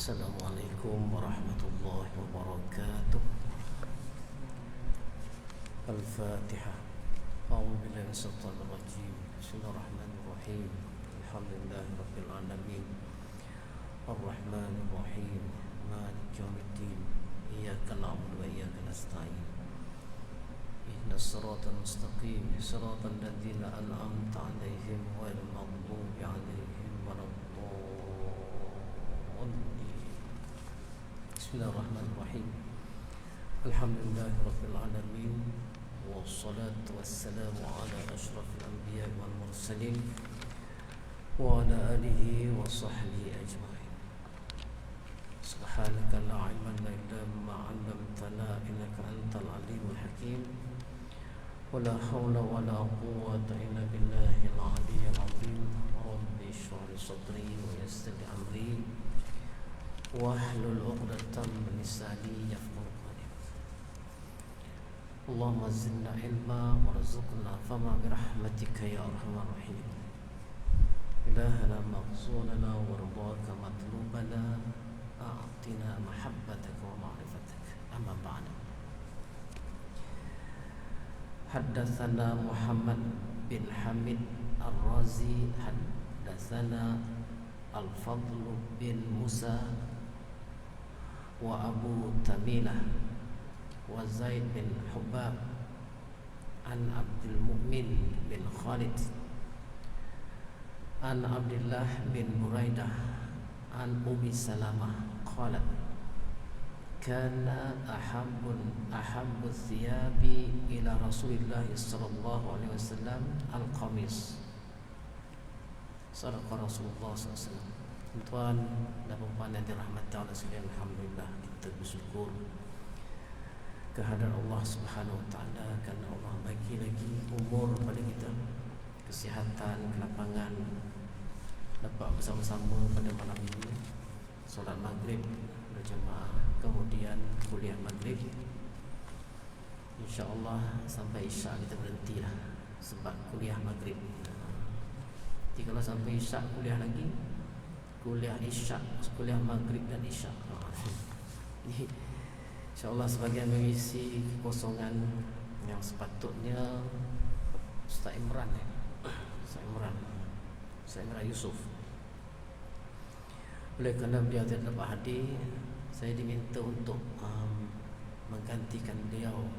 Assalamualaikum warahmatullahi wabarakatuh. Al-Fatihah. A'udzu billahi minasyaitonir rajim. Bismillahirrahmanirrahim. Alhamdulillahi rabbil alamin. Ar-Rahmanir Rahim. Maliki yaumiddin. Iyyaka na'budu wa iyyaka nasta'in. Ihdinas siratal mustaqim. Siratal ladzina an'amta 'alaihim ghairil maghdubi 'alaihim waladdallin. Bismillahirrahmanirrahim. Alhamdulillahi rabbil alamin. Wassalatu wassalamu ala asyrafil anbiya'i wal mursalin wa ala alihi wa sahbihi ajma'in. Subhanaka la ilma lana illa ma 'allamtana innaka antal alimul hakim. Wa la hawla wa la quwwata illa billahil aliyyil azim. Rabbi shrah li sadri wa yassir li amri wahlul 'uqdatam min lisani yafqahu qawli. Allahumma zidna ilma warzuqna fama birahmatika ya arhamar rahim. Ilahana maqsudana wardaka matlubana a'tina mahabbataka wa ma'rifataka. Amma ba'du. Haddatsana Muhammad bin Hamid Ar-Razi, haddatsana Al-Fadl bin Musa wa Abu Tamilah wa Zaid bin Hubab an Abdul Mu'min bin Khalid an Abdullah bin Buraidah an Ummi Salamah qalat kana ahabbu thiyabi ila Rasulillah sallallahu alaihi wasallam al-qamis. Sadaqa Rasulullah sallallahu alaihi wasallam. Tuan dan puan yang dirahmati Allah sekalian, alhamdulillah kita bersyukur kehadirat Allah Subhanahu wa taala kerana Allah bagi lagi umur pada kita, kesihatan, kelapangan, dapat bersama-sama pada malam ini solat maghrib berjemaah, kemudian kuliah maghrib. InsyaAllah sampai isyak kita berhentilah sebab kuliah maghrib. Jadi kalau sampai isyak kuliah lagi, kuliah isyak, kuliah maghrib dan isyak. InsyaAllah sebagian mengisi kekosongan yang sepatutnya Ustaz Imran Yusuf. Oleh kerana beliau tidak dapat hadir, saya diminta untuk menggantikan beliau.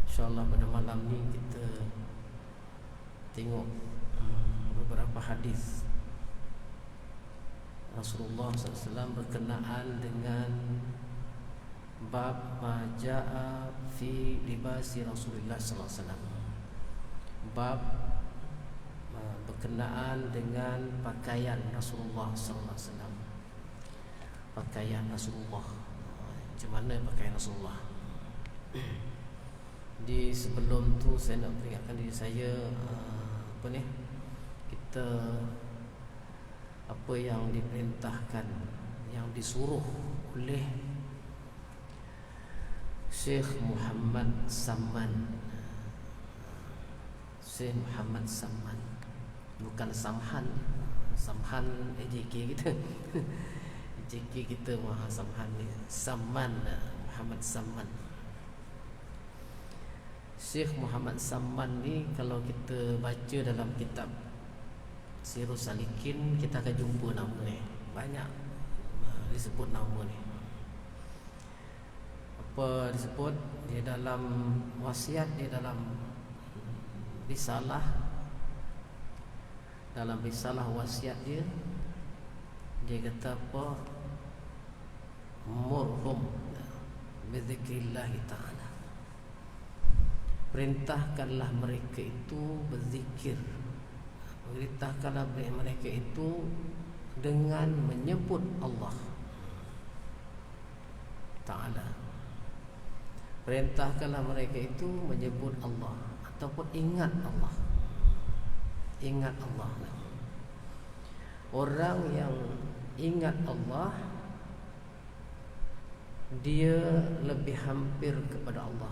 InsyaAllah pada malam ni kita tengok beberapa hadis Rasulullah SAW berkenaan dengan bab maja'a fi libasi Rasulullah SAW. Bab berkenaan dengan pakaian Rasulullah SAW. Pakaian Rasulullah, macam mana pakaian Rasulullah. Di sebelum tu saya nak peringatkan diri saya, kita apa yang diperintahkan, yang disuruh oleh Syekh Muhammad Samman. Syekh Muhammad Samman, bukan Samhan AJK kita. AJK kita Maha Samhan ni, Samman, Muhammad Samman. Syekh Muhammad Samman ni kalau kita baca dalam kitab Sirus Salikin, kita akan jumpa nama ni. Banyak disebut nama ni. Apa disebut? Dia dalam wasiat, dia dalam risalah, wasiat dia kata apa? Murhum bizikrillah ta'ala. Perintahkanlah mereka itu berzikir. Perintahkanlah mereka itu dengan menyebut Allah Ta'ala. Perintahkanlah mereka itu menyebut Allah ataupun ingat Allah. Ingat Allah. Orang yang ingat Allah, dia lebih hampir kepada Allah.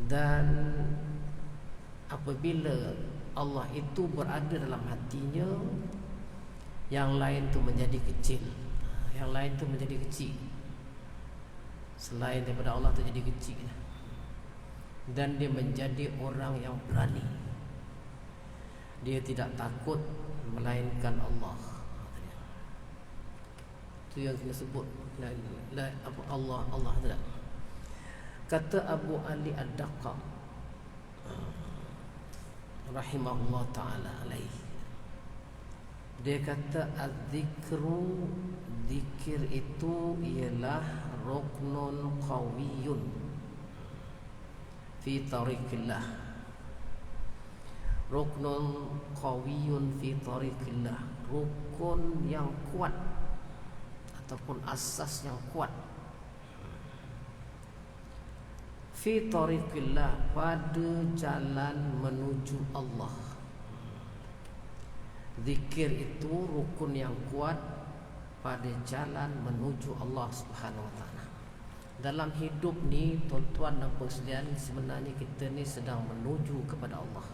Dan apabila Allah itu berada dalam hatinya, yang lain tu menjadi kecil, yang lain tu menjadi kecil, selain daripada Allah tu jadi kecil, dan dia menjadi orang yang berani. Dia tidak takut melainkan Allah. Itu yang kita sebut Allah tidak. Kata Abu Ali Ad-Daqqaq rahimahullah ta'ala alaihi, dia kata az-zikru, zikir itu ialah ruknun qawiyun fi tariqillah, ruknun qawiyun fi tariqillah, rukun yang kuat ataupun asas yang kuat fi tariqillah, pada jalan menuju Allah. Zikir itu rukun yang kuat pada jalan menuju Allah Subhanahu wa taala. Dalam hidup ni tuan-tuan dan puan sekalian, sebenarnya kita ni sedang menuju kepada Allah.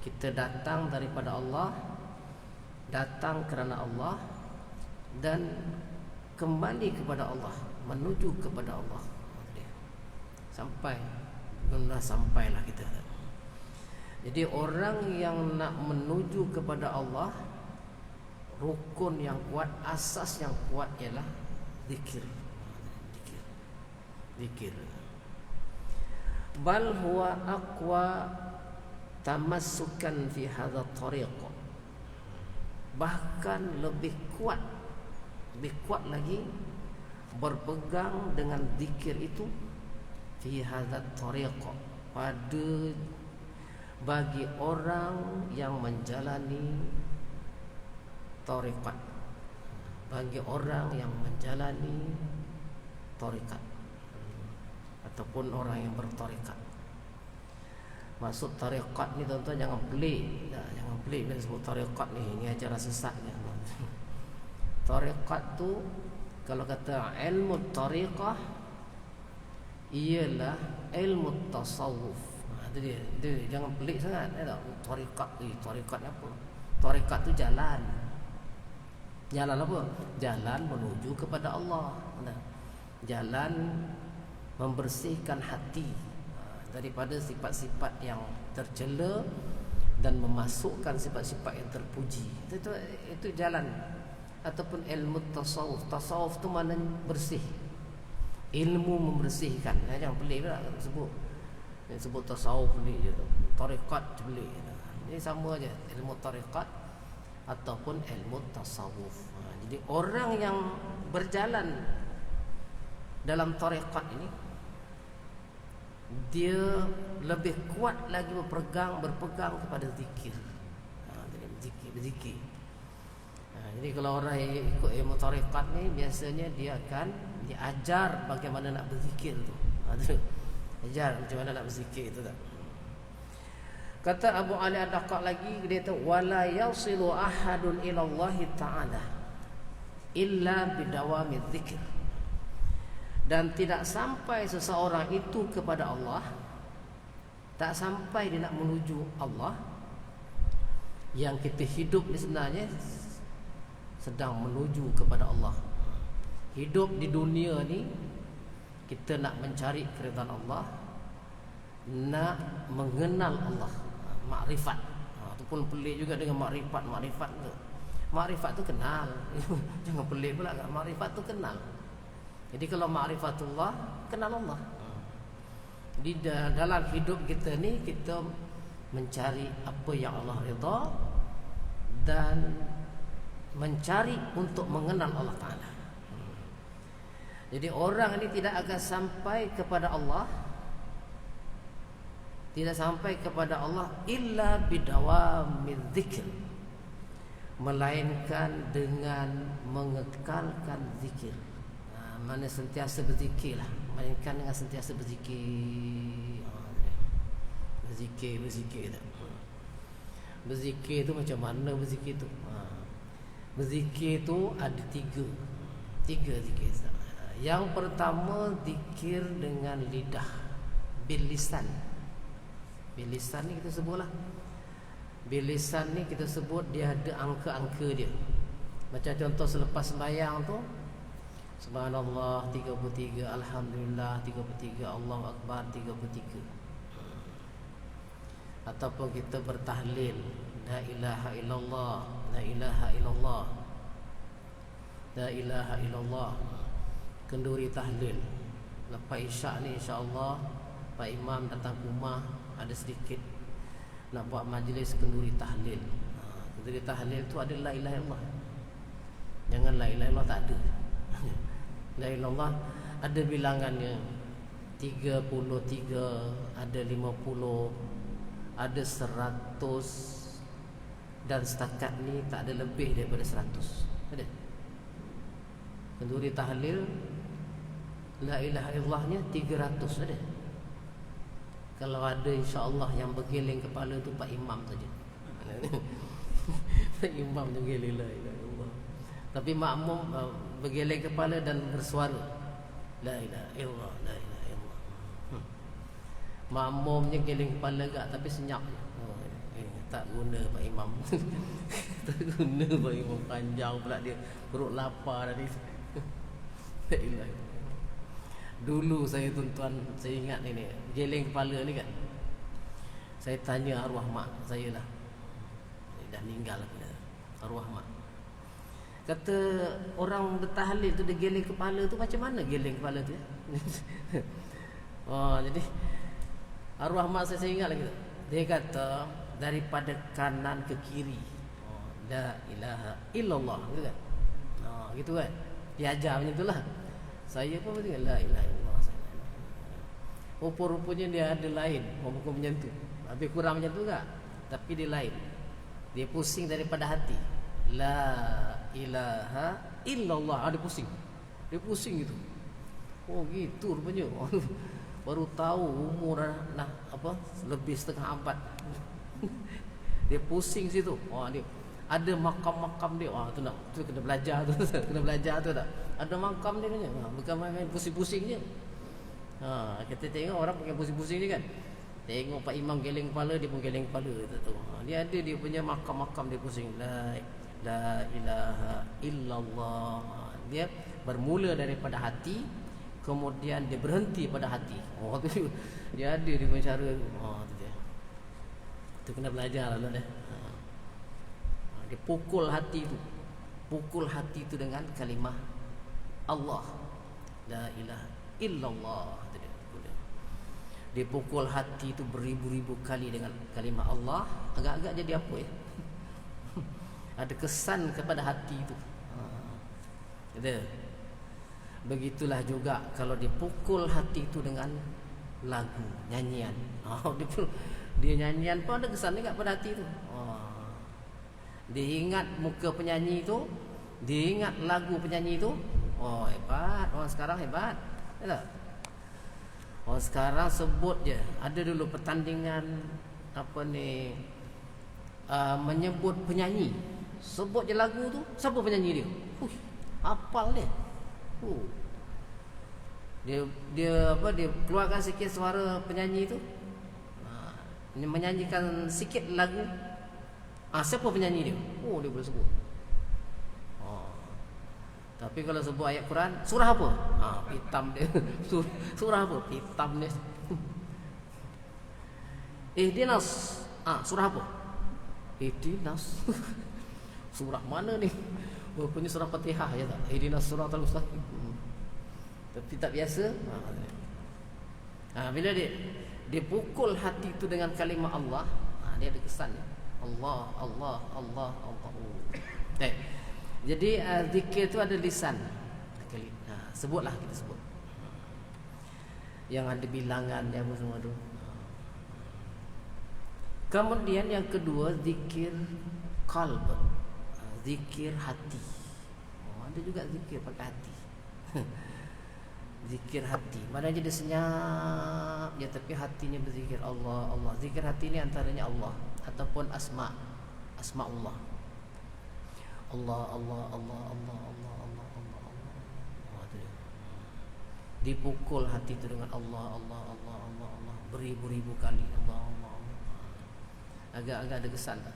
Kita datang daripada Allah, datang kerana Allah, dan kembali kepada Allah, menuju kepada Allah. Sampai, benar sampailah kita. Jadi orang yang nak menuju kepada Allah, rukun yang kuat, asas yang kuat ialah zikir. Zikir. Bal huwa aqwa tamassukan fi hadha tariq. Bahkan lebih kuat lagi berpegang dengan zikir itu fi hadha tariq, pada bagi orang yang menjalani tariqat, bagi orang yang menjalani tariqat ataupun orang yang bertariqat. Maksud tariqat ni tuan-tuan jangan pelik, jangan pelik bila sebut tariqat ni ajaran sesat ni. Tariqat tu kalau kata ilmu tariqah ialah ilmu tasawuf. Dia jangan pelik sangat, tak? Tariqat apa? Tariqat tu jalan. Jalan apa? Jalan menuju kepada Allah. Jalan membersihkan hati daripada sifat-sifat yang tercela dan memasukkan sifat-sifat yang terpuji. Itu jalan ataupun ilmu tasawuf. Tasawuf tu maknanya bersih. Ilmu membersihkan. Jangan pelik pula sebut tasawuf pelik je tu. Tariqat pelik. Ini sama aja, ilmu tariqat ataupun ilmu tasawuf. Jadi orang yang berjalan dalam tariqat ini, dia lebih kuat lagi berpegang kepada zikir. Berzikir. Jadi kalau orang yang ikut ilmu tariqat ni, biasanya dia akan diajar bagaimana nak berzikir tu. Ajar macam mana nak berzikir tu tak. Kata Abu Ali Ad-Daqqaq lagi, dia kata wala yasilu ahadun ila Allah taala illa bidawami dzikr. Dan tidak sampai seseorang itu kepada Allah, tak sampai dia nak menuju Allah. Yang kita hidup ni sebenarnya sedang menuju kepada Allah. Hidup di dunia ni kita nak mencari keridhaan Allah, nak mengenal Allah, makrifat. Ataupun pelik juga dengan makrifat tu. Makrifat tu kenal. Jangan pelik pula kan, makrifat tu kenal. Jadi kalau ma'rifatullah, kenal Allah. Di dalam hidup kita ni, kita mencari apa yang Allah redha dan mencari untuk mengenal Allah Ta'ala. Jadi orang ini tidak akan sampai kepada Allah, tidak sampai kepada Allah illa bidawamil dzikr, melainkan dengan mengekalkan zikir. Mana sentiasa berzikir lah, melainkan dengan sentiasa berzikir. Berzikir tak? Berzikir tu macam mana berzikir tu? Berzikir tu ada tiga zikir. Yang pertama, zikir dengan lidah, bil lisan. Bil lisan ni kita sebutlah Bilisan ni kita sebut dia ada angka-angka dia. Macam contoh selepas sembahyang tu, Subhanallah 33, Alhamdulillah 33, Allahu Akbar 33. Ataupun kita bertahlil, La ilaha illallah, La ilaha illallah, La ilaha illallah. Kenduri tahlil. Lepas isyak ni insya-Allah Pak Imam datang ke rumah, ada sedikit nak buat majlis kenduri tahlil. Kenduri tahlil tu ada la ilaha illallah. Jangan la ilaha illallah tak ada. La ilaha illallah ada bilangannya 33, ada 50, ada 100, dan setakat ni tak ada lebih daripada 100. Ada. Kenduri tahlil la ilaha illallahnya 300 ada. Kalau ada insya-Allah yang bergeleng kepala tu Pak Imam saja. Pak Imam tu geleng la ilaha illallah. Tapi makmum bergeleng kepala dan bersuara la ilaha illallah, la ilaha illallah. Makmumnya geleng kepala agak tapi senyap. Tak guna Pak Imam. Tak guna Pak Imam, panjang pula dia, perut lapar tadi. La ilaha illallah. Dulu saya tuan-tuan, saya ingat ni geleng kepala ni kan, saya tanya arwah mak saya lah, dah meninggal lah, arwah mak. Kata orang bertahlil tu dia geleng kepala tu macam mana geleng kepala tu? Oh, jadi arwah mak saya ingat lagi. Dia kata daripada kanan ke kiri. Oh, la ilaha illallah gitu kan. Oh, gitu kan. Dia ajar macam itulah. Saya pun betul la ilaha illallah. Rupa-rupanya dia ada lain, bukan macam tu. Lebih kurang macam tu enggak? Tapi dia lain. Dia pusing daripada hati. La ilaha illallah. Dia pusing. Dia pusing gitu. Oh gitu rupanya. Baru tahu umur nah apa lebih setengah abad. Dia pusing situ. Oh dia ada makam-makam dia. Wah tu nak tu kena belajar tu. Kena belajar tu tak. Ada makam dia punya. Bukan main pusing-pusing je. Kita tengok orang pakai pusing-pusing ni kan. Tengok Pak Imam geleng kepala, dia pun geleng kepala tu. Dia ada dia punya makam-makam dia pusing. La ilaha illallah. Dia bermula daripada hati, kemudian dia berhenti pada hati. Oh tu dia ada dia punya cara. Tu dia. Tu kena belajar lah dah. Dia pukul hati tu. Pukul hati tu dengan kalimah Allah, la ilaha illallah. Dia pukul hati tu beribu-ribu kali dengan kalimah Allah. Agak-agak jadi apa ya? Ada kesan kepada hati tu. Ada. Begitulah juga kalau dia pukul hati tu dengan lagu, nyanyian. Dia nyanyian pun ada kesan juga pada hati tu. Dia ingat muka penyanyi tu, dia ingat lagu penyanyi tu. Oh hebat, orang sekarang hebat. Tak? Orang sekarang sebut je. Ada dulu pertandingan apa ni, menyebut penyanyi, sebut je lagu tu, siapa penyanyi dia. Hafal dia. Dia apa, dia keluarkan sikit suara penyanyi tu, menyanyikan sikit lagu. Siapa penyanyi dia? Dia boleh sebut. Tapi kalau sebut ayat Quran, surah apa? Hitam dia. Surah apa? Hitam dia. Ihdinas. Surah apa? Ihdinas. Surah mana ni? Rupanya surah Fatihah ya tak? Ihdinas siratal mustaqim. Tapi tak biasa. Bila dia pukul hati tu dengan kalimah Allah, dia ada kesannya. Allah, Allah, Allah, Allah. Jadi zikir tu ada lisan. Sebutlah kita sebut. Yang ada bilangan dia apa semua tu. Kemudian yang kedua zikir qalb. Zikir hati. Ada juga zikir pakai hati. Zikir hati. Maknanya dia senyap je tapi hatinya berzikir Allah, Allah. Zikir hati ni antaranya Allah ataupun asma Allah. Allah, Allah, Allah, Allah, Allah, Allah, Allah, Allah. Dipukul hati itu dengan Allah, Allah, Allah, Allah, Allah, beribu-ribu kali Allah, Allah, Allah. Agak-agak ada kesan tak?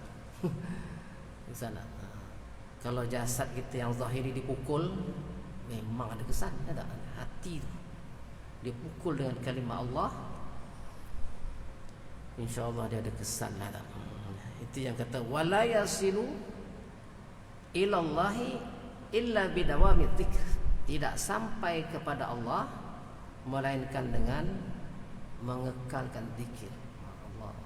Kesan tak? Kalau jasad kita yang zahiri dipukul, memang ada kesan, tak? Hati tu dia pukul dengan kalimah Allah, insya-Allah dia ada kesan lah, tak? Itu yang kata wala yasilu ilallahi illa bidawami dzikr. Tidak sampai kepada Allah melainkan dengan mengekalkan zikir. Allah.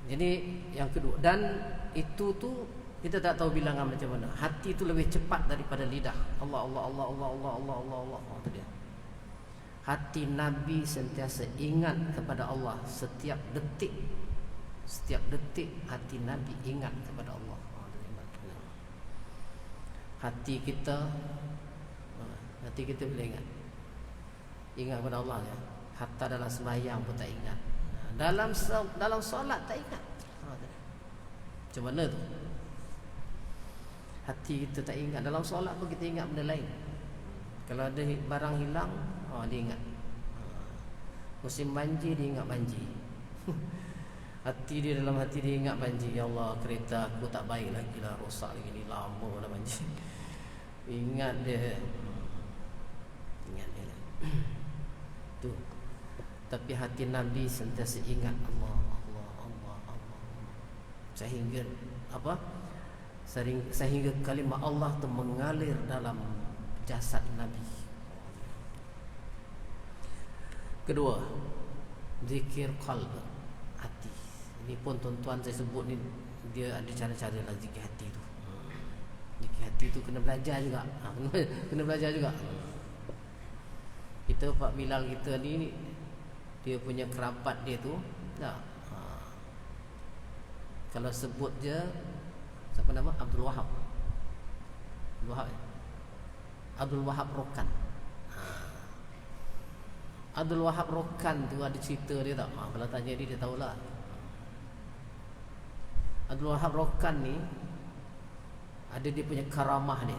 Jadi yang kedua, dan itu tu kita tak tahu bilangan macam mana. Hati itu lebih cepat daripada lidah. Allah. Itu dia. Hati Nabi sentiasa ingat kepada Allah setiap detik. Setiap detik hati Nabi ingat kepada Allah. Hati kita boleh ingat kepada Allah ya. Hatta dalam sembahyang pun tak ingat. Dalam solat tak ingat. Macam mana tu? Hati kita tak ingat. Dalam solat pun kita ingat benda lain. Kalau ada barang hilang, dia ingat. Musim banjir, dia ingat banjir. Dalam hati dia ingat banjir. Ya Allah, kereta aku tak baik lagi lah, rosak lagi ni, lama dah banjir. Ingat dia. Tu. Tapi hati Nabi sentiasa ingat Allah. Sehingga apa? Sehingga kalimah Allah tu mengalir dalam jasad Nabi. Kedua, zikir qalb, hati. Ini pun tuan-tuan saya sebut ni, dia ada cara-cara lah zikir hati tu. Zikir hati tu kena belajar juga. Kena belajar juga. Kita Pak Bilal kita ni, dia punya kerabat dia tu tak. Kalau sebut je, siapa nama? Abdul Wahab Rokan. Abdul Wahab Rokan tu ada cerita dia tak? Kalau tanya dia tahulah. Abdul Wahab Rokan ni ada dia punya karamah dia.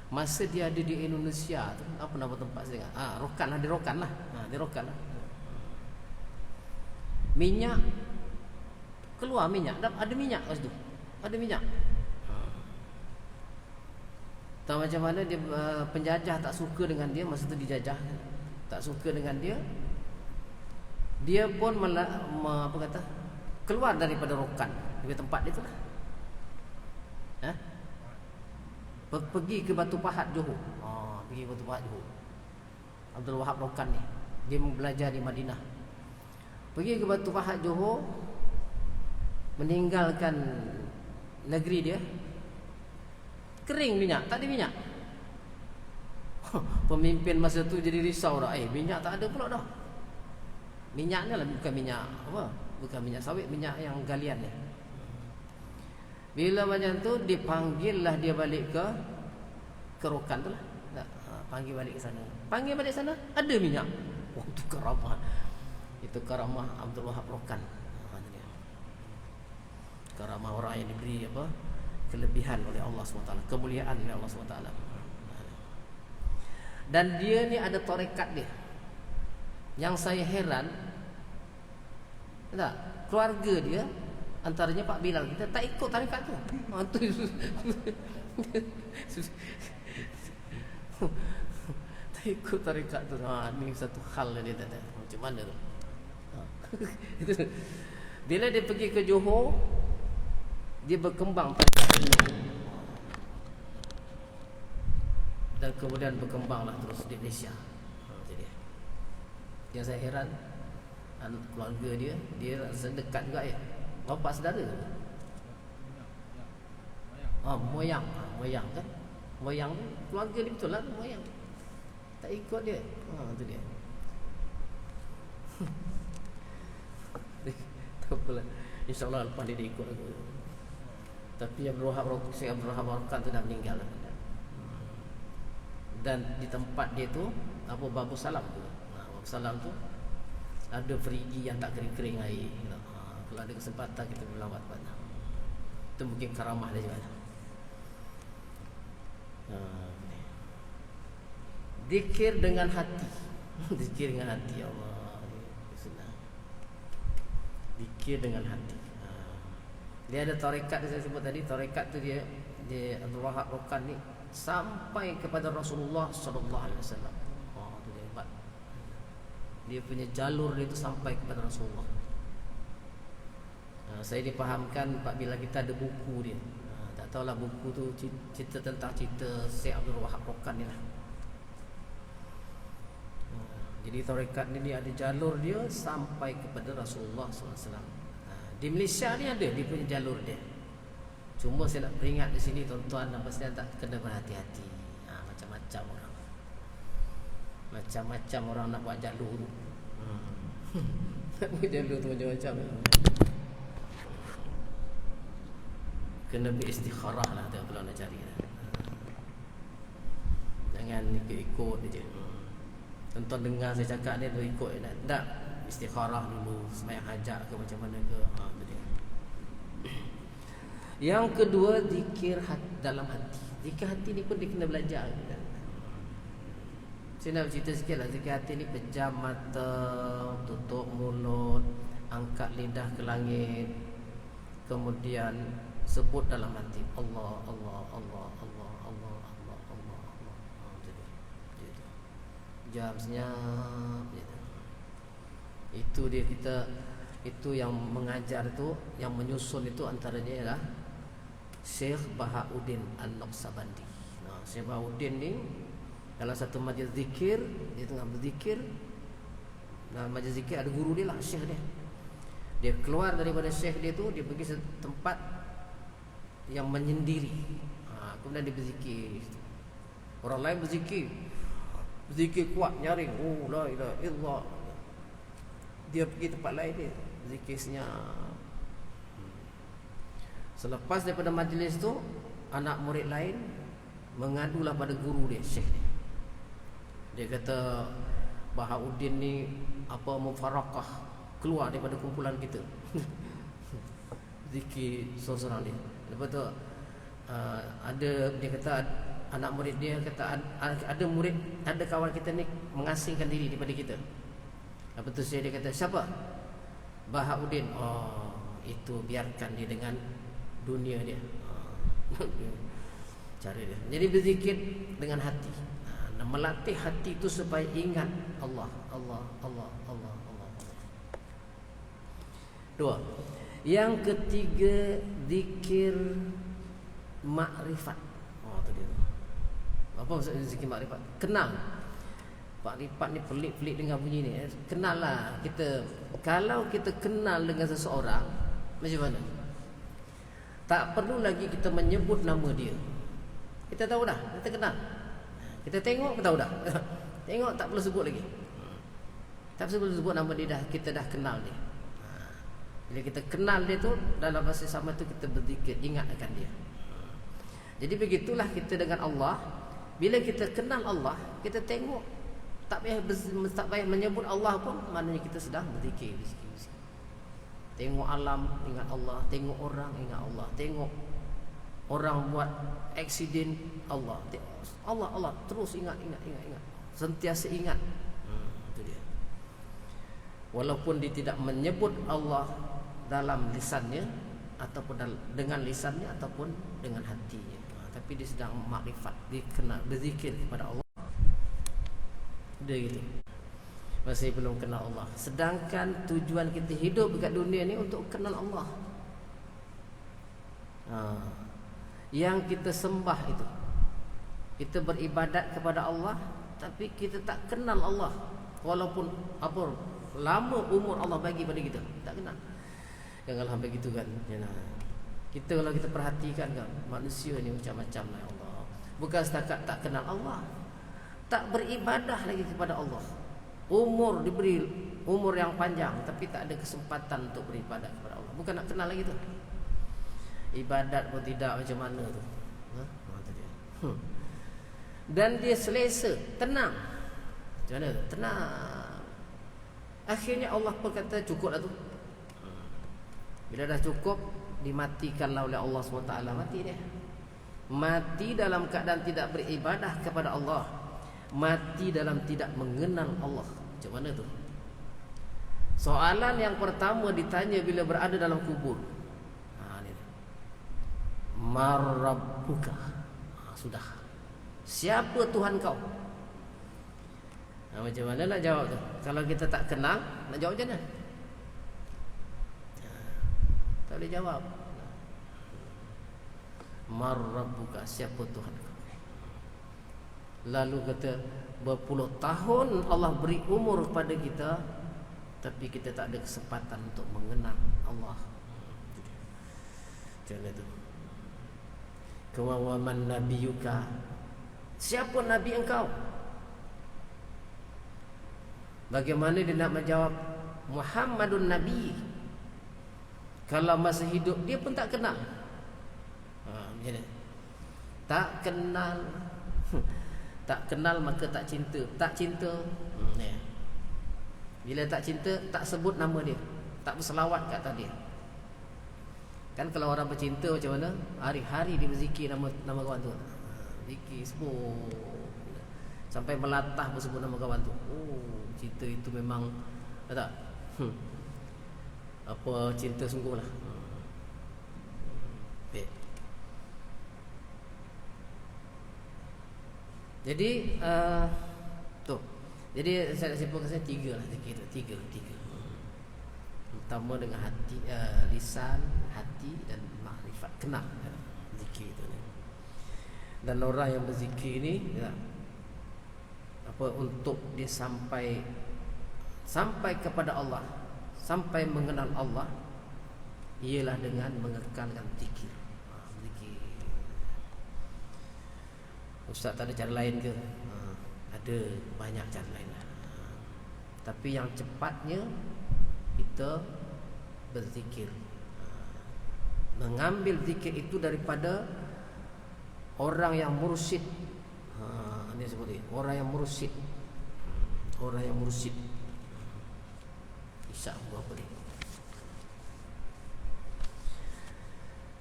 Masa dia ada di Indonesia tu, apa nama tempat saya? Rokan lah, dia Rokan lah. Minyak keluar minyak, ada minyak kat situ. Ada minyak. Tahu macam mana dia penjajah tak suka dengan dia, masa tu dijajah. Tak suka dengan dia. Dia pun keluar daripada Rokan, dari tempat dia tu lah. Pergi ke Batu Pahat Johor. Pergi ke Batu Pahat Johor. Abdul Wahab Rokan ni, dia belajar di Madinah. Pergi ke Batu Pahat Johor, meninggalkan negeri dia. Kering minyak, tak ada minyak. Pemimpin masa tu jadi risau dah. Minyak tak ada pula dah. Minyak ni lah bukan minyak apa? Bukan minyak sawit, minyak yang galian ni. Bila macam tu, dipanggillah dia balik ke Rokan tu lah. Panggil balik ke sana. Panggil balik sana, ada minyak. Itu karamah. Itu karamah Abdul Wahab Rokan. Karamah orang yang diberi kelebihan oleh Allah SWT, kemuliaan oleh Allah SWT. Dan dia ni ada tarekat dia. Yang saya heran, tak, keluarga dia, antaranya Pak Bilal kita tak ikut tarekat tu. Tak ikut tarekat tu. Ni satu hal dia tak tahu macam mana tu. Bila dia pergi ke Johor, dia berkembang pada ilmu. Dan kemudian berkembanglah terus di Malaysia. Jadi yang saya heran, keluarga dia sedekat juga ya. Bapa saudara. Moyang kan. Moyang tu keluarga dia betul lah, moyang. Tak ikut dia. Itu dia. Tak apalah. InsyaAllah lepas dia ikut aku. Tapi Abdul Wahab Rokan tu dah meninggal. Dan di tempat dia tu Babu Salam tu. Babu Salam tu ada perigi yang tak kering-kering air. Kalau ada kesempatan kita melawat pada. Itu mungkin karamah dia juga. Zikir dengan hati. Zikir dengan hati, Allah. Zikir dengan hati. Dia ada tarekat yang saya sebut tadi. Tarekat tu dia Abdul Wahab Rokan ni sampai kepada Rasulullah sallallahu alaihi wasallam. Tu dia hebat. Dia punya jalur dia tu sampai kepada Rasulullah. Saya dipahamkan bila kita ada buku dia. Tak tahulah buku tu cerita tentang cerita Syekh Abdul Wahab Rokan ni lah. Jadi tarekat ni dia ada jalur dia sampai kepada Rasulullah SAW. Di Malaysia ni ada dia punya jalur dia. Cuma saya nak peringat di sini tuan-tuan dan puan-puan tak kena berhati-hati. Macam-macam orang. Macam-macam orang nak buat jalur. Nak buat jalur tu macam-macam. Kena beristikharah lah kalau nak cari. Jangan ikut-ikut je. Tuan-tuan dengar saya cakap dia ikut tak istikharah dulu sembahyang hajat ke macam mana ke. Yang kedua, zikir dalam hati. Zikir hati ni pun dia kena belajar. Saya nak cerita sikit lah. Zikir hati ni pejam mata, tutup mulut, angkat lidah ke langit, kemudian sebut dalam hati Allah Allah Allah Allah Allah Allah Allah Allah. Jam senyap. Itu dia itu yang mengajar tu, yang menyusun itu antaranya ialah Syekh Bahauddin An-Naqsabandi. Syekh Bahauddin ni dalam satu majlis zikir, dia tengah berzikir. Dalam majlis zikir ada guru dia lah, syekh dia. Dia keluar daripada syekh dia tu, dia pergi tempat yang menyendiri. Kemudian dia berzikir. Orang lain berzikir kuat, nyaring, la ilaha illallah. Dia pergi tempat lain, dia zikir senyap. Selepas daripada majlis tu, anak murid lain mengadulah pada guru dia, syekh dia. Dia kata Bahauddin ni mufarakah, keluar daripada kumpulan kita. Zikir seorang dia. Lepas tu dia kata anak murid dia kata ada kawan kita ni mengasingkan diri daripada kita. Lepas tu dia kata, siapa? Bahauddin. Itu biarkan dia dengan dunia dia. Cara dia. Jadi berzikir dengan hati. Melatih hati itu supaya ingat Allah, Allah, Allah, Allah, Allah. Dua. Yang ketiga, zikir makrifat. Tu dia. Apa maksud zikir makrifat? Kenal. Makrifat ni pelik-pelik dengan bunyi ni. Kenallah kita. Kalau kita kenal dengan seseorang, macam mana? Tak perlu lagi kita menyebut nama dia. Kita tahu dah, kita kenal. Kita tengok, kita tahu dah. Tengok, tak perlu sebut lagi. Tak perlu sebut nama dia dah. Kita dah kenal dia. Bila kita kenal dia tu, dalam masa sama tu kita berzikir, ingat akan dia. Jadi begitulah kita dengan Allah. Bila kita kenal Allah, kita tengok, tak payah menyebut Allah pun, maknanya kita sedang berzikir. Tengok alam, ingat Allah. Tengok orang, ingat Allah. Tengok orang buat aksiden, Allah. Allah, Allah, terus ingat. Sentiasa ingat. Itu dia. Walaupun dia tidak menyebut Allah dalam lisannya, ataupun dengan lisannya, ataupun dengan hatinya, tapi dia sedang makrifat, dia kenal, berzikir kepada Allah. Dia gitu. Masih belum kenal Allah. Sedangkan tujuan kita hidup dekat dunia ni untuk kenal Allah. Yang kita sembah itu, kita beribadat kepada Allah, tapi kita tak kenal Allah. Walaupun lama umur Allah bagi pada kita, tak kenal. Janganlah begitu kan. Kita kalau kita perhatikan kan, manusia ni macam-macam lah Allah. Bukan setakat tak kenal Allah, tak beribadah lagi kepada Allah. Umur diberi umur yang panjang, tapi tak ada kesempatan untuk beribadat kepada Allah. Bukan nak kenal lagi tu. Ibadat pun tidak, macam mana tu. Dan dia selesa, tenang. Macam mana tu? Tenang. Akhirnya Allah pun kata cukup lah tu. Bila dah cukup, dimatikanlah oleh Allah SWT. Mati dia. Mati dalam keadaan tidak beribadah kepada Allah. Mati dalam tidak mengenal Allah. Macam mana tu? Soalan yang pertama ditanya bila berada dalam kubur. Marabbuka. Sudah. Siapa Tuhan kau? Macam mana nak jawab tu? Kalau kita tak kenal, nak jawab macam mana? Tak boleh jawab. Marabbuka, siapa Tuhan kau? Lalu kata, berpuluh tahun Allah beri umur kepada kita, tapi kita tak ada kesempatan untuk mengenal Allah. Macam mana tu? Kawaman nabiyuka, siapa nabi engkau? Bagaimana dia nak menjawab Muhammadun Nabi kalau masa hidup dia pun tak kenal? Macam mana? Tak kenal. Tak kenal maka tak cinta. Tak cinta, bila tak cinta, tak sebut nama dia, tak berselawat kat atas dia. Kan kalau orang bercinta macam mana? Hari-hari dia berzikir nama kawan tu. Zikir sebut sampai melatah bersebut nama kawan tu. Oh, cinta itu memang tak? Apa cinta sungguhlah. Jadi tu. Jadi saya nak simpulkan saya tiga lah zikir tu. Tiga. Pertama dengan hati, lisan, hati dan makrifat, kenal zikir itu. Dan orang yang berzikir ini untuk dia sampai kepada Allah, sampai mengenal Allah, ialah dengan mengekalkan zikir. Ustaz tak ada cara lain ke? Ada banyak cara lain lah. Tapi yang cepatnya kita berzikir, mengambil zikir itu daripada orang yang mursyid. Ini seperti orang yang mursyid. Isyak apa ni?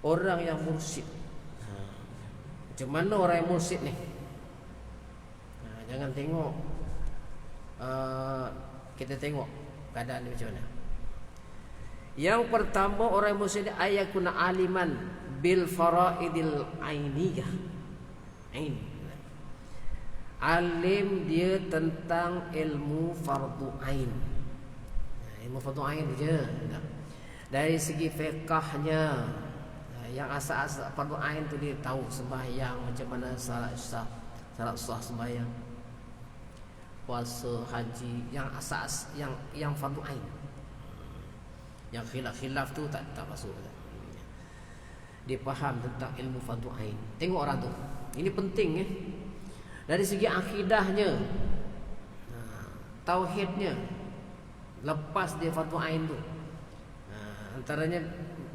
Orang yang mursyid. Macam mana orang yang mursyid ni? Jangan tengok kita tengok keadaan ni macam mana. Yang pertama, orang mursyid ayakuna aliman bil faraidil ainiyah. Alim dia tentang ilmu fardu ain. Ilmu fardu ain je. Dari segi fiqahnya, yang asas fardu ain tu dia tahu sembahyang macam mana, salat sah sembahyang, puasa, haji, yang asas, yang fardu ain. Yang khilaf tu tak masuk. Dia faham tentang ilmu fardu ain. Tengok orang tu. Ini penting dari segi akidahnya, tauhidnya, lepas dia fardu ain tu. Antaranya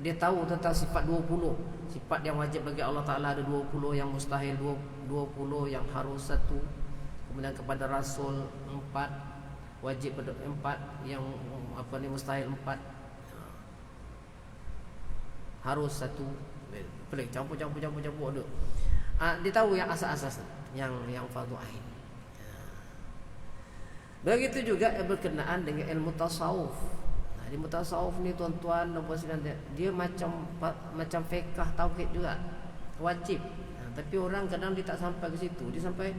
dia tahu tentang sifat 20. Sifat yang wajib bagi Allah Ta'ala ada 20, yang mustahil 20, yang harus 1. Kemudian kepada Rasul 4, wajib pada 4, yang mustahil 4, harus 1. Boleh campur ada. Dia tahu yang asas-asas, yang fardu ain. Begitu juga berkenaan dengan ilmu tasawuf. Ilmu tasawuf ni tuan-tuan dan puan-puan, dia macam fiqh tauhid juga, wajib. Tapi orang kadang dia tak sampai ke situ. Dia sampai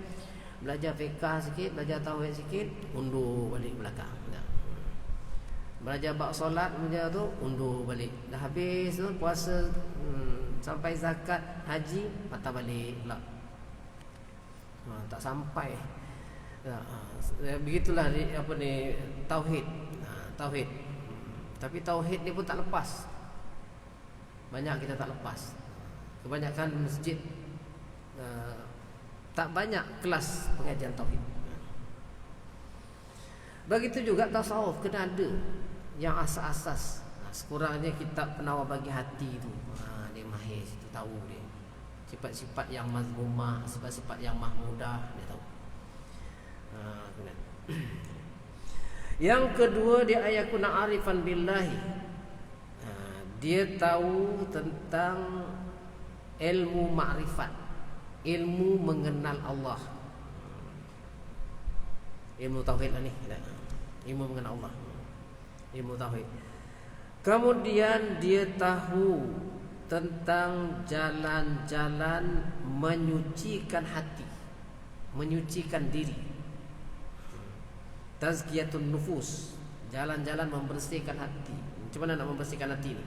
belajar fiqh sikit, belajar tauhid sikit, undur balik belakang. Belajar bab solat macam tu, undur balik. Dah habis tu puasa, sampai zakat, haji, patah balik pula. Tak sampai. Begitulah tauhid. Tauhid. Tapi tauhid ni pun tak lepas. Banyak kita tak lepas. Kebanyakan masjid tak banyak kelas pengajian tauhid. Begitu juga tasawuf, kena ada yang asas-asas. Sekurangnya kitab Penawar Bagi Hati tu, dia mahir situ, tahu dia sifat-sifat yang mazmumah, sifat-sifat yang mahmudah, dia tahu. Yang kedua, dia ayakuna arifan billahi. Dia tahu tentang ilmu makrifat, ilmu mengenal Allah. Ilmu tauhid lah ni, ilmu mengenal Allah. ilmu tauhid. Kemudian dia tahu tentang jalan-jalan menyucikan hati, menyucikan diri. Tazkiyatun nufus, jalan-jalan membersihkan hati. Macam mana nak membersihkan hati ni?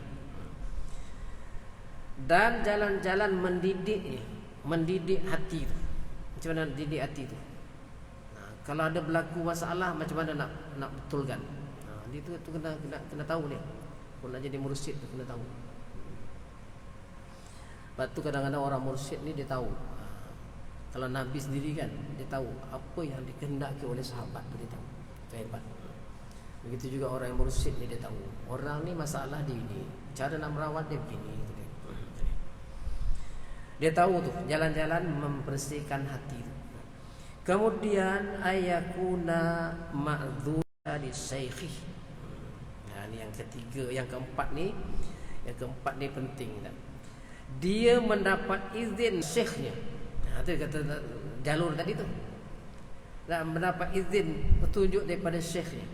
Dan jalan-jalan mendidik hati tu. Macam mana nak didik hati tu? Kalau ada berlaku masalah, macam mana nak betulkan? Dia tu kena tahu dia. Kalau nak jadi mursyid tu kena tahu. Sebab tu kadang-kadang orang mursyid ni dia tahu. Kalau Nabi sendiri kan, dia tahu apa yang dikehendaki oleh sahabat tu, dia tahu. Itu hebat. Begitu juga orang yang mursyid ni dia tahu. Orang ni masalah dia ni, cara nak merawat dia begini. Dia tahu tu jalan-jalan membersihkan hati tu. Kemudian ayakuna ma'dzura li syaikhi. Ini yang ketiga, yang keempat ni penting tak? Dia mendapat izin syekhnya. Itu kata jalur tadi tu. Dan mendapat izin petunjuk daripada syekhnya.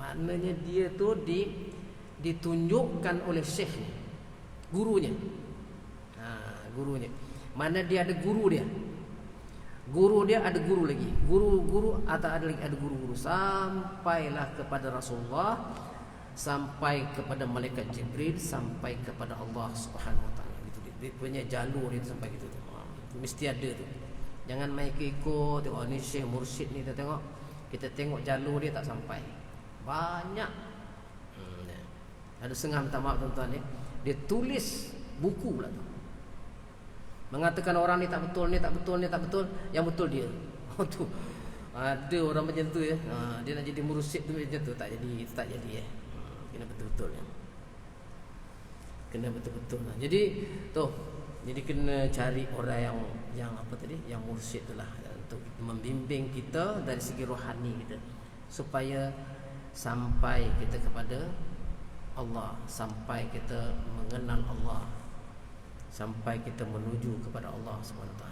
Maknanya dia tu ditunjukkan oleh syekhnya, gurunya. Gurunya. Mana dia ada guru dia. Guru dia ada guru lagi. Guru atau ada lagi ada guru-guru sampailah kepada Rasulullah, sampai kepada malaikat Jibril, sampai kepada Allah Subhanahu Wa Taala. Gitu dia punya jalur dia sampai gitu. Mesti ada tu. Jangan main ikut tengok ni syekh mursyid ni, kita tengok. Kita tengok jalur dia tak sampai. Banyak. Ada setengah minta maaf tuan-tuan ni, dia tulis buku pula tu. Mengatakan orang ni tak betul, ni tak betul, ni tak betul, yang betul dia. Tu. Ada orang macam tu ya. Dia nak jadi mursyid tu macam tu, tak jadi. Kena betul-betul ya. Kena betul-betul. Jadi tu. Jadi kena cari orang yang apa tadi? Yang mursyid itulah untuk membimbing kita dari segi rohani kita, supaya sampai kita kepada Allah, sampai kita mengenal Allah, sampai kita menuju kepada Allah SWT.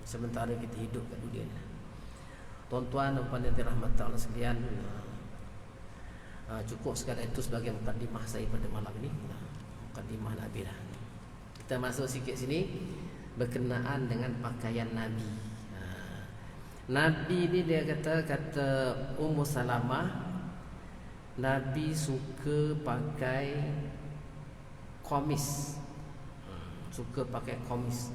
Sementara kita hidup kat dunia ni. Tuan-tuan dan puan-puan yang dirahmati Allah sekalian, cukup sekadar itu sebagai mukadimah saya pada malam ini. Mukadimah Nabi dah. Kita masuk sikit sini berkenaan dengan pakaian Nabi. Nabi ni dia kata Ummu Salamah, Nabi suka pakai komis. Suka pakai komis.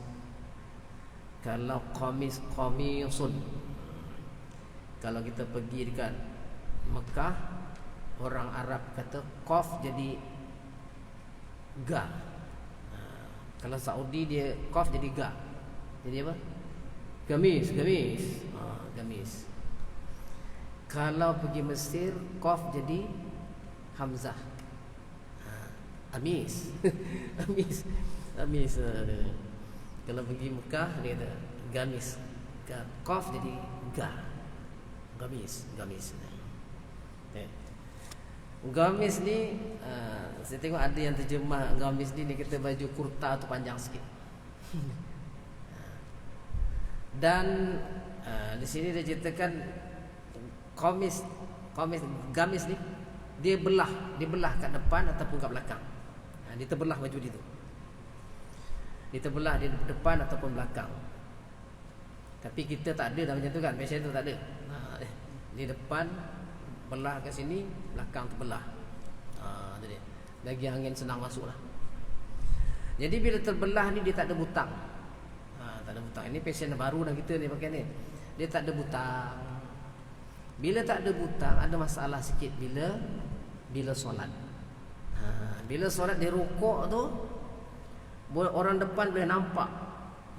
Kalau komisun. Kalau kita pergi dekat Mekah, orang Arab kata qaf jadi ga. Kalau Saudi dia qaf jadi ga. Jadi apa? Gamis. Gamis. Kalau pergi Mesir, qaf jadi hamzah. Amis. Amis. Kalau pergi Mekah dia kata gamis. Qaf jadi ga. Gamis. Gamis ni saya tengok ada yang terjemah gamis ni, dia kata baju kurta tu panjang sikit. Dan di sini dia ceritakan gamis ni dia belah kat depan ataupun kat belakang. Dia terbelah baju dia tu. Dia terbelah di depan ataupun belakang. Tapi kita tak ada dah macam tu kan. Fashion tu tak ada. Di depan belah kat sini, belakang terbelah. Jadi lagi angin senang masuk lah. Jadi bila terbelah ni dia tak ada butang. Tak ada butang. Ini fashion baru dah kita ni pakai ni. Dia tak ada butang. Bila tak ada butang, ada masalah sikit bila solat. Bila solat dia rukuk tu, orang depan boleh nampak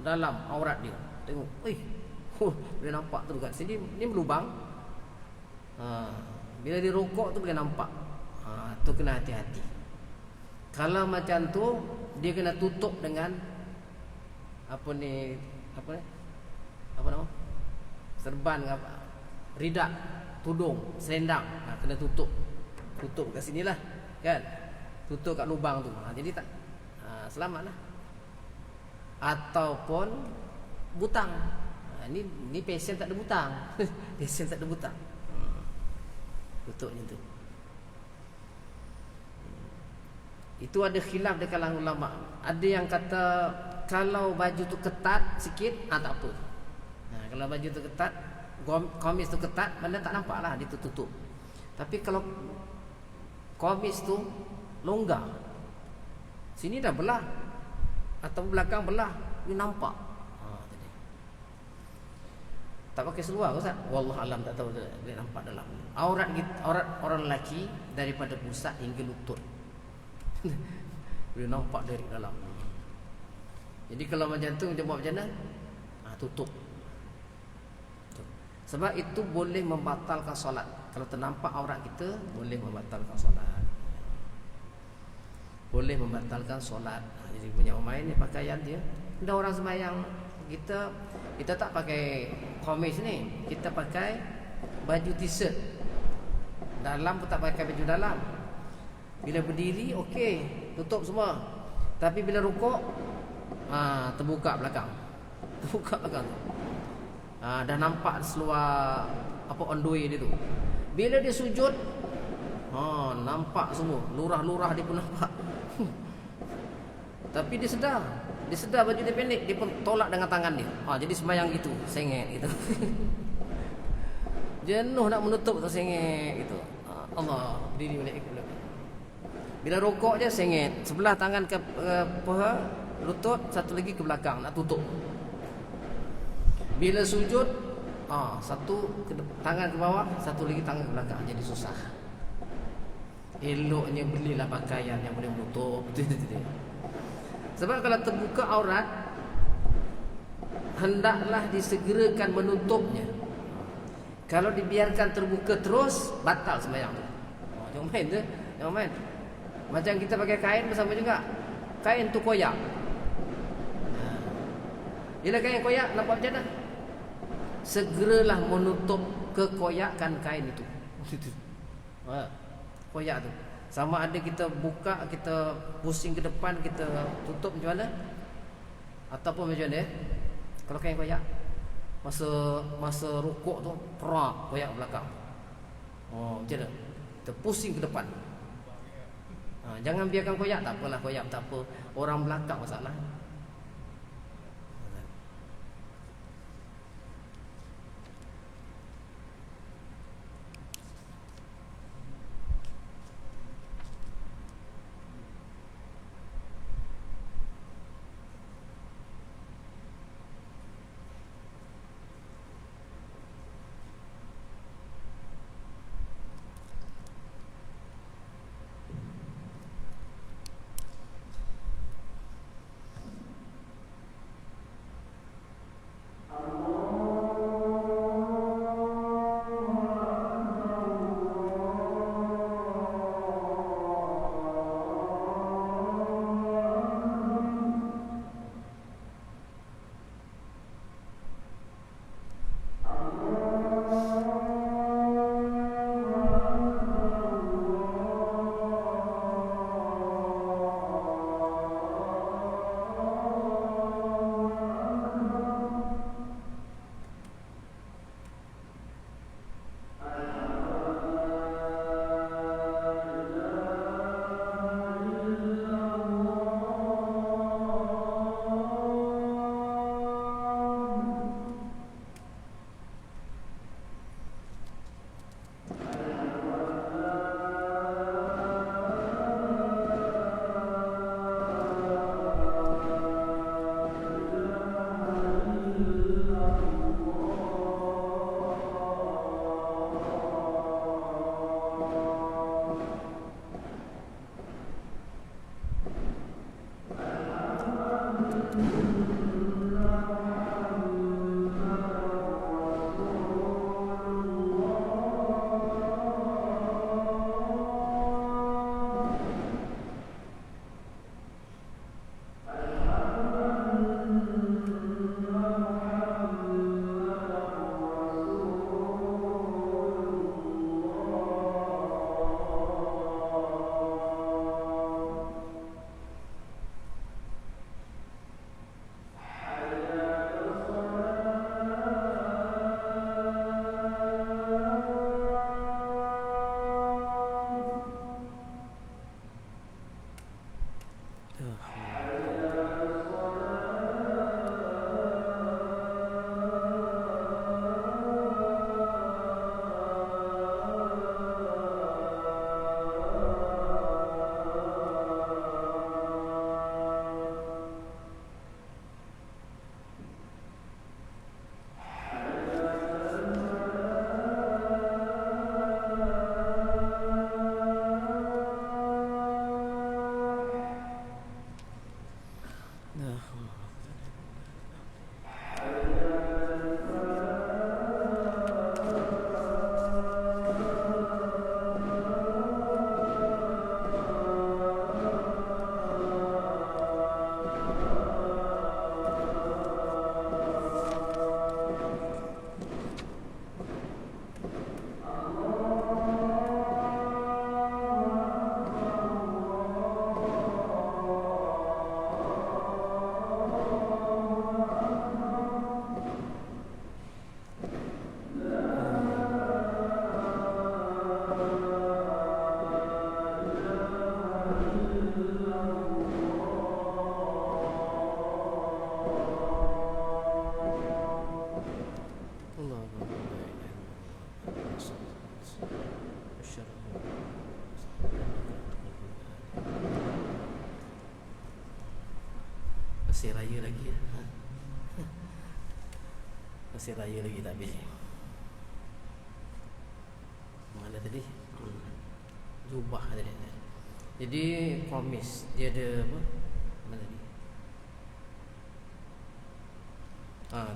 dalam aurat dia. Tengok, boleh nampak tu dekat sini. Ni berlubang. Bila dia rukuk tu boleh nampak. Tu kena hati-hati. Kalau macam tu, dia kena tutup dengan apa nama? Serban ke apa? Ridak, tudung, selendang. Kena tutup kat sinilah, kan? Tutup kat lubang tu. Jadi tak selamatlah. Ataupun butang. Ni pasien tak ada butang. Pasien tak ada butang. Tutup macam tu. Itu ada khilaf di kalangan ulama. Ada yang kata kalau baju tu ketat sikit, tak apa. Kalau baju tu ketat, komis tu ketat, mana tak nampak lah, dia tutup. Tapi kalau komis tu longgar, sini dah belah atau belakang belah, dia nampak. Tak pakai seluar Ustaz? Wallah alam, tak tahu dia nampak dalam. Aurat orang lelaki daripada pusat hingga lutut. Dia nampak dari dalam. Jadi kalau macam tu macam buat macam mana? Tutup. Sebab itu boleh membatalkan solat. Kalau ternampak aurat kita, boleh membatalkan solat. Boleh membatalkan solat. Jadi punya orang main ni pakaian dia. Ada orang sembahyang, kita tak pakai komis ni, kita pakai baju t-shirt. Dalam pun tak pakai baju dalam. Bila berdiri okey, tutup semua. Tapi bila rukuk, terbuka belakang. Terbuka belakang. Dah nampak seluar on the way dia tu. Bila dia sujud, nampak semua, lurah-lurah dia pun nampak. Tapi dia sedar baju dia pendek, dia pun tolak dengan tangan dia. Jadi sembahyang gitu, sengit gitu. Jenuh nak menutup tu sengit gitu. Allah, berdiri balik. Bila rokok je sengit, sebelah tangan ke paha, lutut, satu lagi ke belakang nak tutup. Bila sujud, satu tangan ke bawah, satu lagi tangan ke belakang, jadi susah. Eloknya belilah pakaian yang boleh menutup. Sebab kalau terbuka aurat, hendaklah disegerakan menutupnya. Kalau dibiarkan terbuka terus, batal sembahyang tu. Jangan main tu, jangan main. Macam kita pakai kain bersama juga. Kain tu koyak. Bila kain koyak, nampak macam mana? Segeralah menutup kekoyakan kain itu. Koyak tu. Sama ada kita buka, kita pusing ke depan, kita tutup macam mana? Ataupun macam mana? Kalau kain koyak, masa rukuk tu perak koyak belakang. Macam mana? Kita pusing ke depan. Jangan biarkan koyak. Tak apalah koyak, tak apa. Orang belakang masalah. Masih raya lagi ya? Masih raya lagi tak habis. Mana tadi? Jubah tadi. Jadi komis dia ada apa? Mana tadi?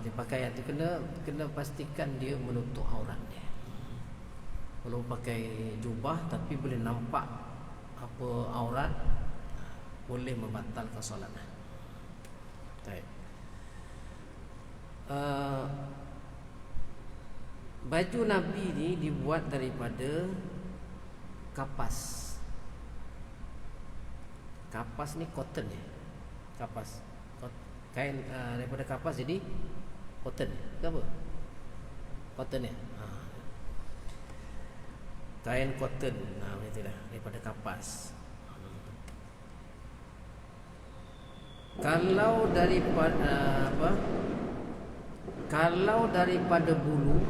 Dia pakaian tu kena pastikan dia menutup aurat dia. Kalau pakai jubah tapi boleh nampak apa aurat, boleh membatalkan solat. Baik. Baju Nabi ni dibuat daripada kapas. Kapas ni cotton ya. Kapas. Kain daripada kapas jadi cotton. Ke apa? Cotton ya. Kain cotton. Itulah daripada kapas. Kalau daripada apa? Kalau daripada bulu,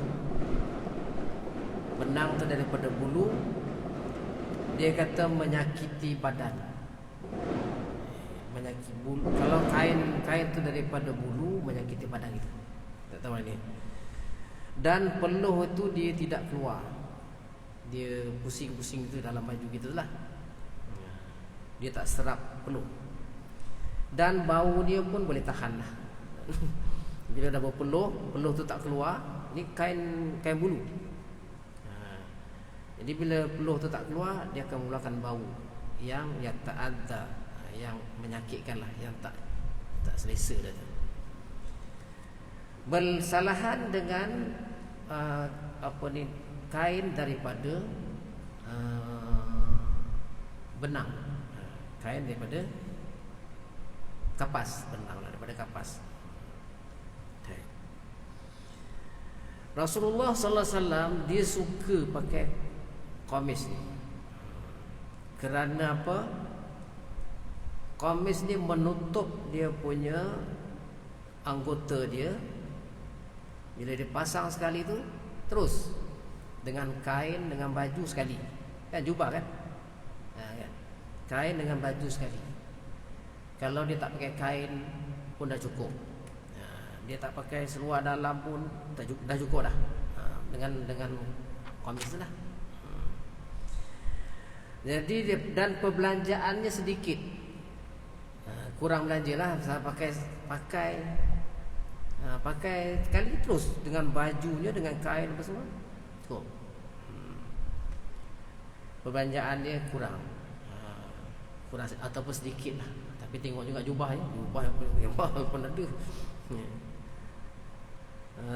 benang tu daripada bulu, dia kata menyakiti badan. Menyakiti bulu. Kalau kain tu daripada bulu, menyakiti badan itu. Tak tahu ni. Dan peluh itu dia tidak keluar. Dia pusing-pusing itu dalam baju kita lah. Dia tak serap peluh. Dan bau dia pun boleh tahan lah. Bila dah berpeluh, peluh tu tak keluar. Ni kain bulu. Jadi bila peluh tu tak keluar, dia akan mengeluarkan bau yang ta'adda, yang menyakitkan lah, yang tak selesa dah tu. Bersalahan dengan kain daripada benang. Kain daripada kapas, benang daripada kapas. Rasulullah sallallahu alaihi wasallam dia suka pakai qamis ni. Kerana apa? Qamis ni menutup dia punya anggota dia. Bila dia pasang sekali tu, terus dengan kain, dengan baju sekali. Kan jubah kan? Kan? Kain dengan baju sekali. Kalau dia tak pakai kain pun dah cukup. Dia tak pakai seluar dalam pun dah cukup dah. Dengan qamis tu lah. Jadi dan perbelanjaannya sedikit. Kurang belanjalah, saya pakai sekali terus dengan bajunya, dengan kain apa semua. Cukup. Perbelanjaan dia kurang ataupun sedikit lah. Tapi tengok juga jubah ya. Jubah yang pun ada.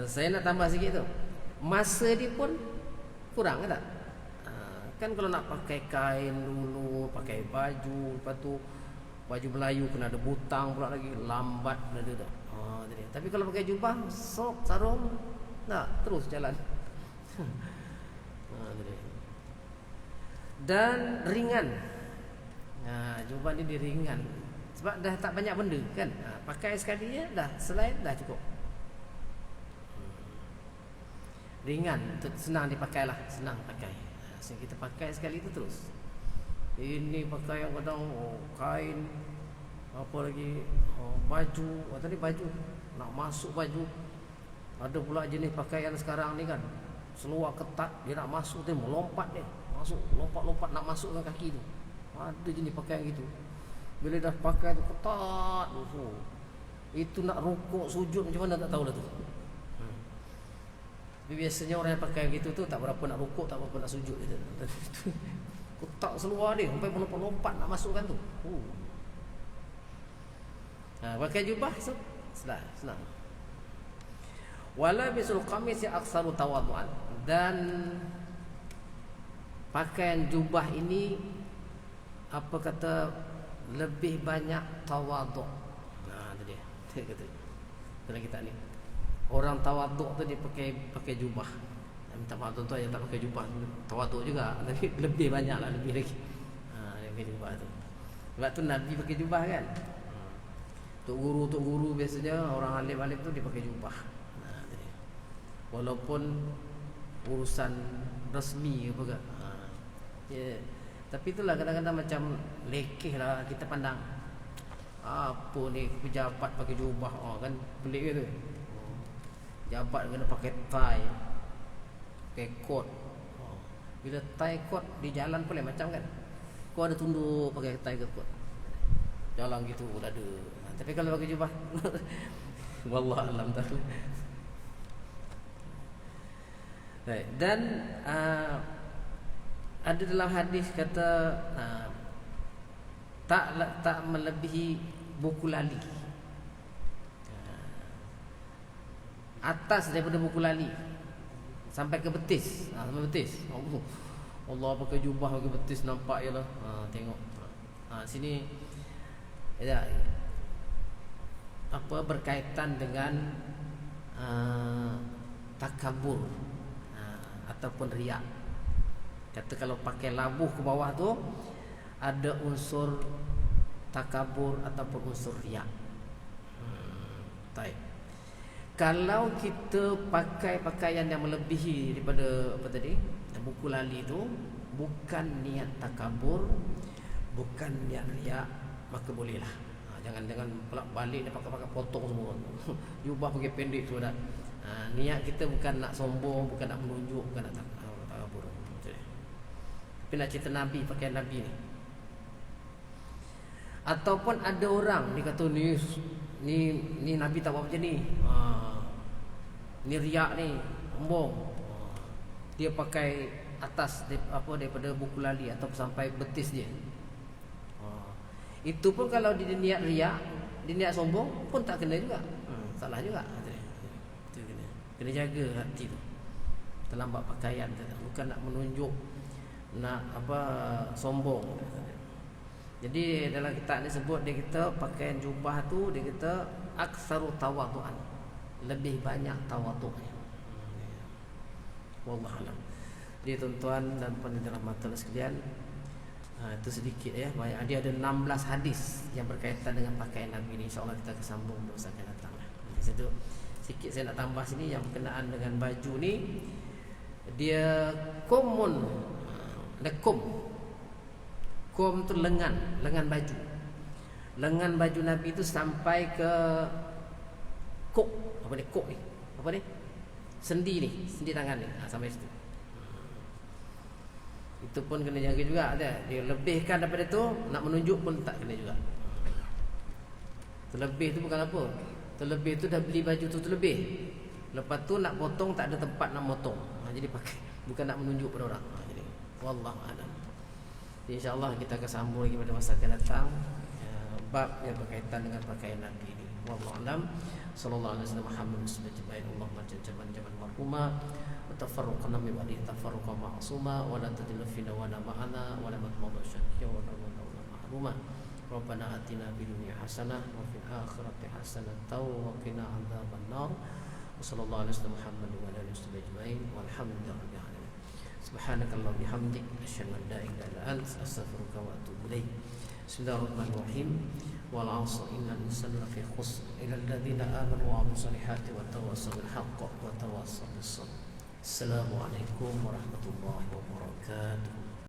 Saya nak tambah sikit tu. Masa dia pun kurang tak? Kan kalau nak pakai kain dulu, pakai baju, lepas tu baju Melayu kena ada butang pula lagi, lambat benda tu. Tapi kalau pakai jubah, sok, sarung, nak terus jalan. Dan ringan. Jubah ni dia ringan. Sebab dah tak banyak benda kan. Pakai sekali je dah, selain dah cukup. Ringan, senang dipakai lah, senang pakai. So kita pakai sekali tu terus. Ini pakai yang kadang kain, apa lagi, baju. Tadi baju, nak masuk baju. Ada pula jenis pakaian sekarang ni kan, seluar ketat, dia nak masuk tu melompat dia. Masuk, lompat-lompat nak masukkan kaki tu. Ada jenis pakaian gitu. Bila dah pakai tu ketat tu, itu nak rukuk, sujud macam mana tak tahu dah tu. Tapi biasanya orang yang pakai gitu tu tak berapa nak rukuk, tak berapa nak sujud gitu. Ketat seluar dia sampai melompat-lompat nak masukkan tu. Pakai jubah senang. Wala bisul qamis ya aktsaru tawadhu'an. Dan pakaian jubah ini apa kata lebih banyak tawadhu'. Tu dia. Dia kata. Dalam kita ni. Orang tawaduk tu dia pakai jubah. Minta maaf tuan-tuan yang tak pakai jubah, tawaduk juga, tapi lebih banyak lah, lebih lagi. Dia pakai jubah tu. Sebab tu Nabi pakai jubah kan. Tok guru biasanya orang alim-alim tu dia pakai jubah. Walaupun urusan resmi apa ke. Ya. Tapi itulah kadang-kadang macam lekeh lah kita pandang. Apa ni pejabat pakai jubah, kan pelik gitu. Pejabat kena pakai tie, pakai coat. Bila tie coat di jalan boleh macam kan. Kau ada tunduk pakai tie ke coat. Jalan gitu dah ada. Tapi kalau pakai jubah wallah alam tahu. Baik. Dan ada dalam hadis kata tak melebihi buku lali. Atas daripada buku lali sampai ke betis. Sampai betis. Allah pakai jubah pakai betis nampak jelah. Tengok. Sini ya, apa berkaitan dengan takabur ataupun riak. Kata kalau pakai labuh ke bawah tu ada unsur takabur ataupun unsur riak. Baik. Kalau kita pakai pakaian yang melebihi daripada apa tadi, buku lali tu, bukan niat takabur, bukan niat riak, maka bolehlah. Jangan pelak balik dia pakai potong semua. Jubah pakai pendek tu dah. Niat kita bukan nak sombong, bukan nak menunjuk, bukan nak takabur. Tapi nak cerita Nabi, pakaian Nabi ni. Ataupun ada orang dia kata ni Nabi tak buat macam ni. Ni riak ni, sombong. Dia pakai atas daripada buku lali atau sampai betis dia. Itu pun kalau dia niat riak, dia niat sombong pun tak kena juga. Salah juga. Itu kena jaga hati tu dalam bab pakaian tu. Bukan nak menunjuk, nak sombong. Jadi dalam kitab ni sebut, dia kata pakaian jubah tu dia kata aksaru tawadhu'an, lebih banyak tawadhu'nya. Wallahu a'lam. Jadi tuan-tuan dan pendengar rahmatullah sekalian, itu sedikit ya. Dia ada 16 hadis yang berkaitan dengan pakaian Nabi ni. InsyaAllah kita akan sambung dosa akan datang. Di situ sikit saya nak tambah sini yang berkenaan dengan baju ni. Dia komun. Ada kom tu lengan baju. Lengan baju Nabi tu sampai ke kok. Apa ni kok ni? Apa ni? Sendi tangan ni. Sampai situ. Itu pun kena jaga juga. Dia lebihkan daripada tu, nak menunjuk pun tak kena juga. Terlebih tu bukan apa. Terlebih tu dah beli baju tu terlebih. Lepas tu nak potong tak ada tempat nak potong. Jadi pakai, bukan nak menunjuk pada orang. Jadi wallahu a'lam. InsyaAllah kita akan sambung lagi pada masa akan datang, bab yang berkaitan dengan pakaian Nabi ini. Wallahu a'lam. Sallallahu alaihi wasallam Muhammad sallallahu alaihi wasallam jaman marhuma wa tafarruqna min wali tafarruqa ma'suma wa la tadillu fina wa ma'ana wa la matmadu syakya wa la mahruma. Rabbana atina fid dunya hasanah wa fil akhirati hasanah wa qina adzaban nar. Sallallahu alaihi wasallam Muhammad wa alihi wasallam ajma'in walhamdulillahi. Subhanakallahumma bihamdik asyhadu an la ilaha illa anta astaghfiruka wa atubu ilaik. Bismillahirrahmanirrahim. Wal 'asri innal insana lafi khusr illa alladziina aamanu wa 'amilus solihati wa tawassaw bil haqqi wa tawassaw bis sabr. Assalamualaikum warahmatullahi wabarakatuh.